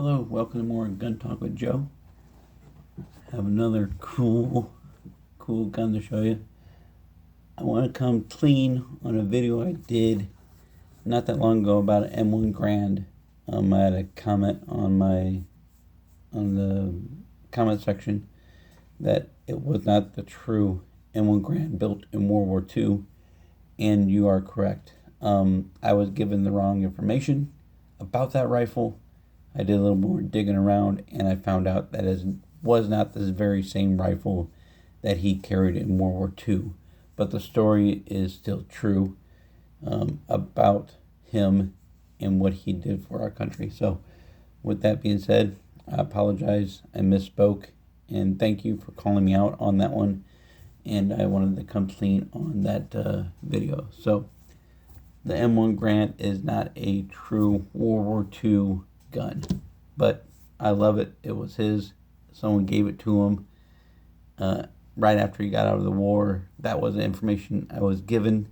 Hello, welcome to more Gun Talk with Joe. Have another cool gun to show you. I want to come clean on a video I did not that long ago about an M1 Grand. I had a comment on the comment section that it was not the true M1 Grand built in World War II, and you are correct. I was given the wrong information about that rifle. I did a little more digging around, and I found out that it was not this very same rifle that he carried in World War II. But the story is still true about him and what he did for our country. So, with that being said, I apologize. I misspoke, and thank you for calling me out on that one. And I wanted to come clean on that video. So, the M1 Grant is not a true World War II gun, but I love it. It was his. Someone gave it to him right after he got out of the war. That was the information I was given.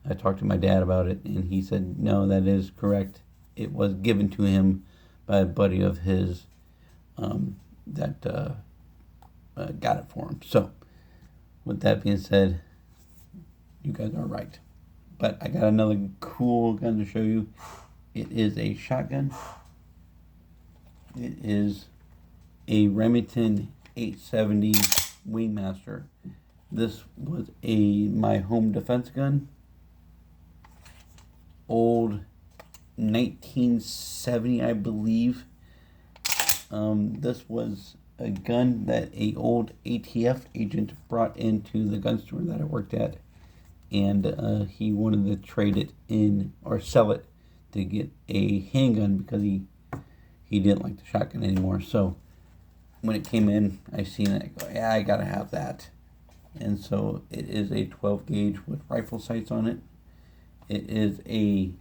I talked to my dad about it, and he said, no, that is correct. It was given to him by a buddy of his that got it for him. So, with that being said, you guys are right. But I got another cool gun to show you. It is a shotgun. It is a Remington 870 Wingmaster. This was my home defense gun. Old 1970, I believe. This was a gun that a old ATF agent brought into the gun store that I worked at, and he wanted to trade it in or sell it to get a handgun because he didn't like the shotgun anymore. So when it came in, I seen it. I go, yeah, I gotta have that. And so it is a 12 gauge with rifle sights on it. It is I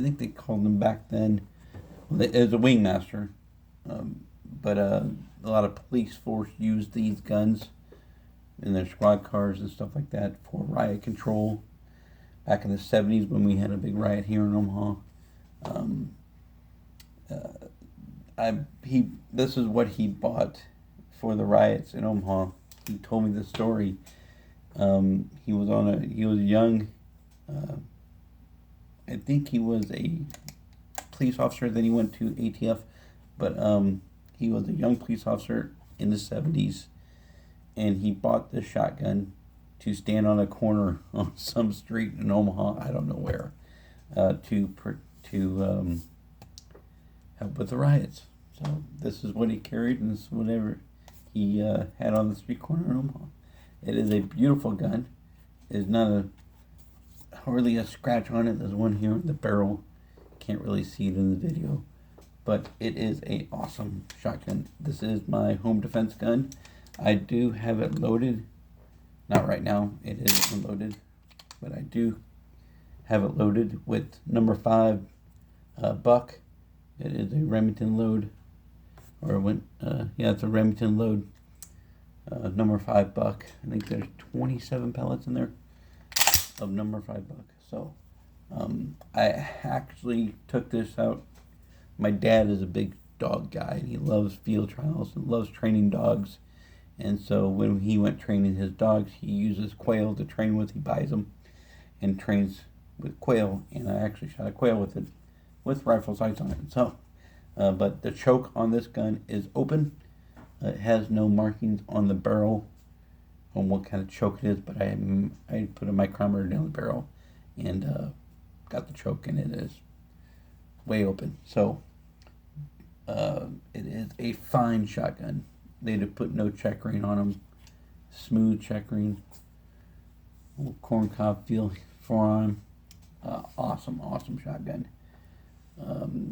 think they called them back then. Well, it was a wingmaster, but a lot of police force used these guns in their squad cars and stuff like that for riot control. Back in the 70s when we had a big riot here in Omaha. This is what he bought for the riots in Omaha. He told me the story. He was young. I think he was a police officer. Then he went to ATF, but he was a young police officer in the 70s, and he bought this shotgun to stand on a corner on some street in Omaha, I don't know where, to help with the riots. So this is what he carried, and this is whatever he had on the street corner in Omaha. It is a beautiful gun. There's not hardly a scratch on it. There's one here in the barrel. Can't really see it in the video, but it is a awesome shotgun. This is my home defense gun. I do have it loaded. Not right now. It is unloaded, but I do have it loaded with number 5 buck. It is a Remington load, it's a Remington load, number 5 buck. I think there's 27 pellets in there of number 5 buck. So, I actually took this out. My dad is a big dog guy, and he loves field trials and loves training dogs. And so when he went training his dogs, he uses quail to train with. He buys them and trains with quail. And I actually shot a quail with it, with rifle sights on it. So, but the choke on this gun is open. It has no markings on the barrel on what kind of choke it is, but I put a micrometer down the barrel and got the choke, and it is way open. So it is a fine shotgun. They had put no checkering on them. Smooth checkering. Little corncob feel forearm. Awesome shotgun.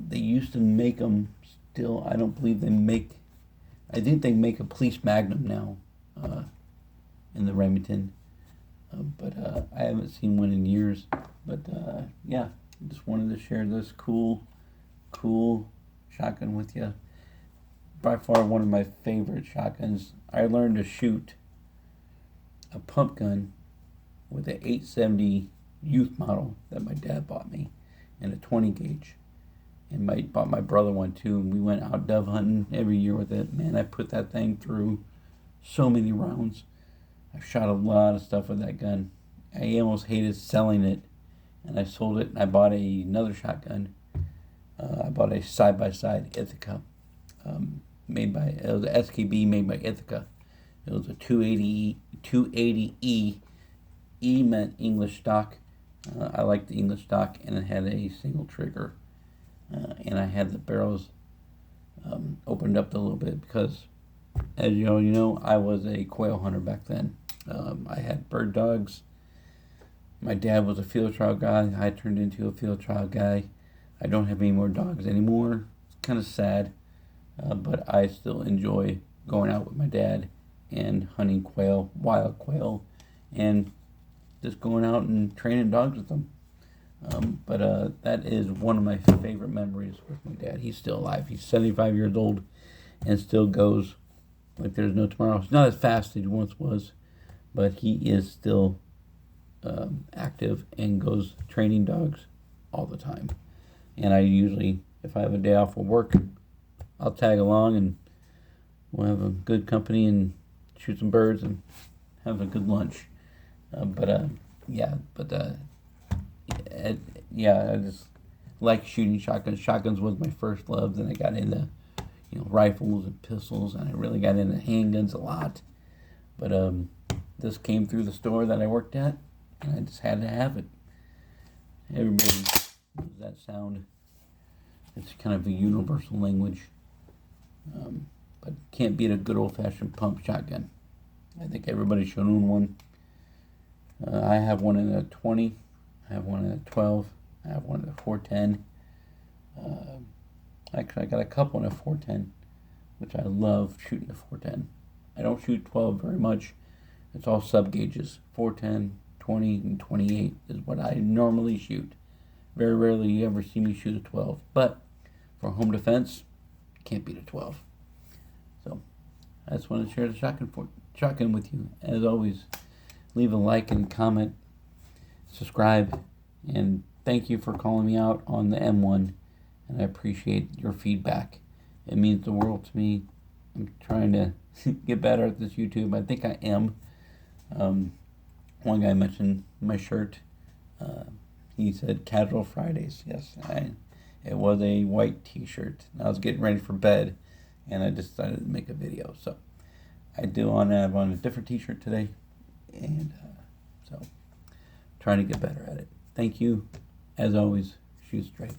They used to make them still. I don't believe they make. I think they make a police magnum now in the Remington. But I haven't seen one in years. But yeah, just wanted to share this cool shotgun with you. By far one of my favorite shotguns. I learned to shoot a pump gun with an 870 youth model that my dad bought me and a 20 gauge. and bought my brother one too, and we went out dove hunting every year with it. Man, I put that thing through so many rounds. I've shot a lot of stuff with that gun. I almost hated selling it, and I sold it, and I bought another shotgun. I bought a side-by-side Ithaca, it was a SKB made by Ithaca. It was a 280E. E meant English stock. I liked the English stock, and it had a single trigger. And I had the barrels opened up a little bit because, as you know, I was a quail hunter back then. I had bird dogs. My dad was a field trial guy. I turned into a field trial guy. I don't have any more dogs anymore. It's kind of sad, but I still enjoy going out with my dad and hunting quail, wild quail, and just going out and training dogs with them. But that is one of my favorite memories with my dad. He's still alive. He's 75 years old and still goes like there's no tomorrow. He's not as fast as he once was, but he is still active and goes training dogs all the time. And I usually, if I have a day off of work, I'll tag along and we'll have a good company and shoot some birds and have a good lunch. I just like shooting shotguns. Shotguns was my first love. Then I got into, rifles and pistols, and I really got into handguns a lot. But this came through the store that I worked at, and I just had to have it. Everybody knows that sound. It's kind of a universal language. But can't beat a good old-fashioned pump shotgun. I think everybody should own one. I have one in a 20. I have one in a 12. I have one in a 410. Actually, I got a couple in a 410, which I love shooting a 410. I don't shoot 12 very much. It's all sub gauges. 410, 20, and 28 is what I normally shoot. Very rarely you ever see me shoot a 12. But for home defense, can't beat a 12. So I just wanted to share the shotgun with you. As always, leave a like and comment, subscribe, and thank you for calling me out on the M1, and I appreciate your feedback. It means the world to me. I'm trying to get better at this YouTube. I think I am. One guy mentioned my shirt. He said Casual Fridays. Yes, it was a white t-shirt. I was getting ready for bed, and I decided to make a video. So I have on a different t-shirt today, and so trying to get better at it. Thank you. As always, shoot straight.